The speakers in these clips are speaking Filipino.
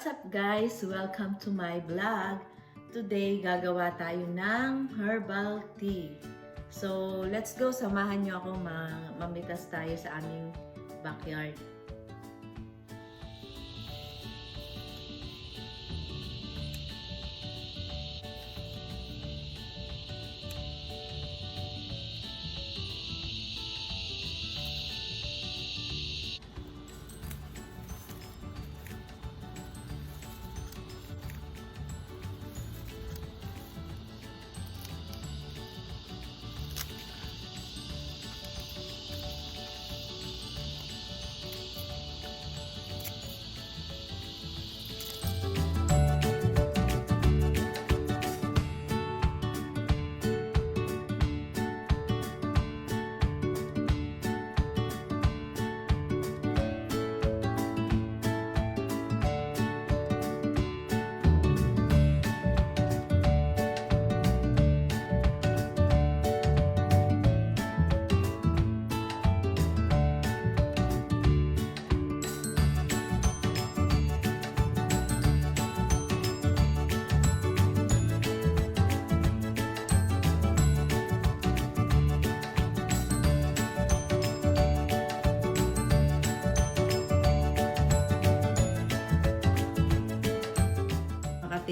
What's up guys? Welcome to my vlog. Today, gagawa tayo ng herbal tea. So, let's go. Samahan nyo ako mamitas tayo sa aming backyard.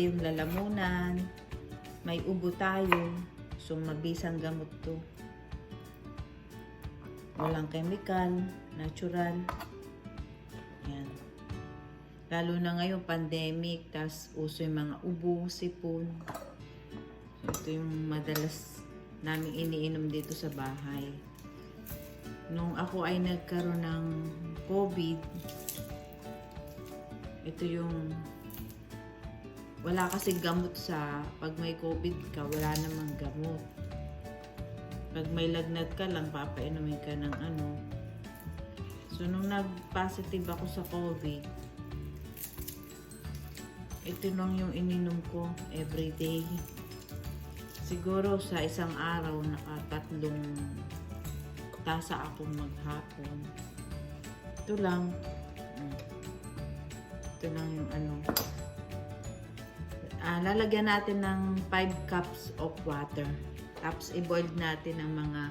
Yung lalamunan, may ubo tayo, so mabisang gamot to. Walang chemical, natural. Yan. Lalo na ngayon, pandemic, tas uso yung mga ubo, sipon. So, ito yung madalas namin iniinom dito sa bahay. Nung ako ay nagkaroon ng COVID, ito yung wala kasi gamot sa pag may COVID ka, wala namang gamot. Pag may lagnat ka lang, papainumin ka ng ano. So, nung nag-positive ako sa COVID, ito nung yung ininom ko everyday. Siguro sa isang araw, nakatatlong tasa akong maghapon. Ito lang. Ito lang yung ano. Lalagyan natin ng 5 cups of water. Tapos i-boil natin ng mga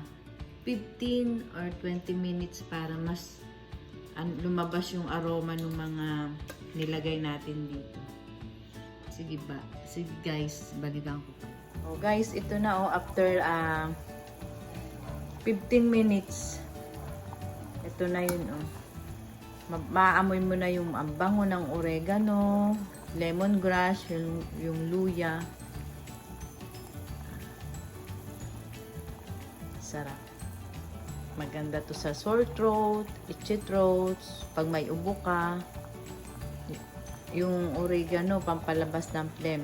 15 or 20 minutes para mas lumabas yung aroma ng mga nilagay natin dito. Sige ba? Sige guys, balikan ko pa. Oh guys, ito na after 15 minutes. Ito na yun Maamoy mo na yung bango ng oregano, lemongrass, yung luya. Sarap. Maganda to sa sore throat, itchy throats, pag may ubo ka. Yung oregano, pampalabas ng phlegm.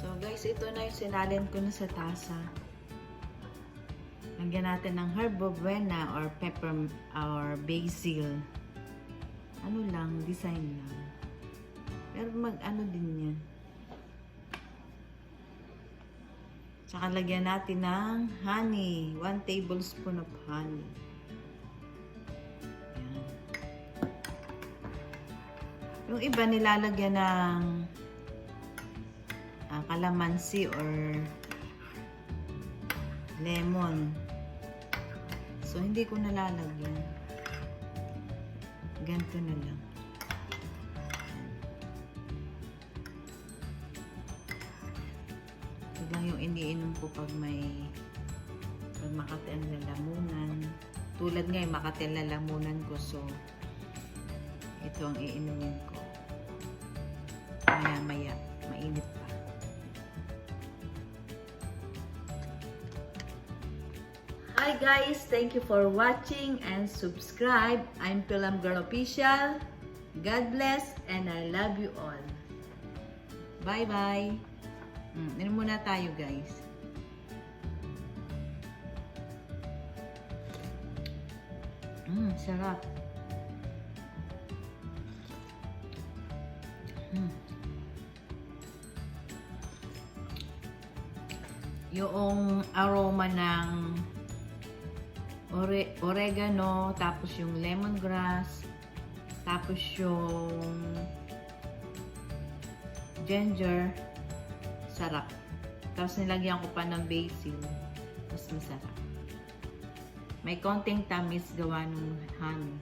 So guys, ito na yung sinalin ko na sa tasa. Lagyan natin ng herbabuena or pepper or basil. Ano lang, design lang. Pero mag-ano din yan. Tsaka lagyan natin ng honey. 1 tablespoon of honey. Yan. Yung iba nilalagyan ng calamansi or lemon. So, hindi ko nalalagyan. Ganito na lang. Ito lang yung iniinom ko pag Makati ang lalamunan. Tulad ngayon, Makati ang lalamunan ko. So, ito ang iinumin ko. Maya-maya. Mainit pa. Hi guys! Thank you for watching and subscribe. I'm Film Girl Official. God bless and I love you all. Bye-bye! Inom muna tayo guys. Sarap. Yung aroma ng oregano, tapos yung lemongrass, Tapos yung ginger, sarap. Tapos nilagyan ko pa ng basil, mas masarap. May konting tamis gawa ng honey.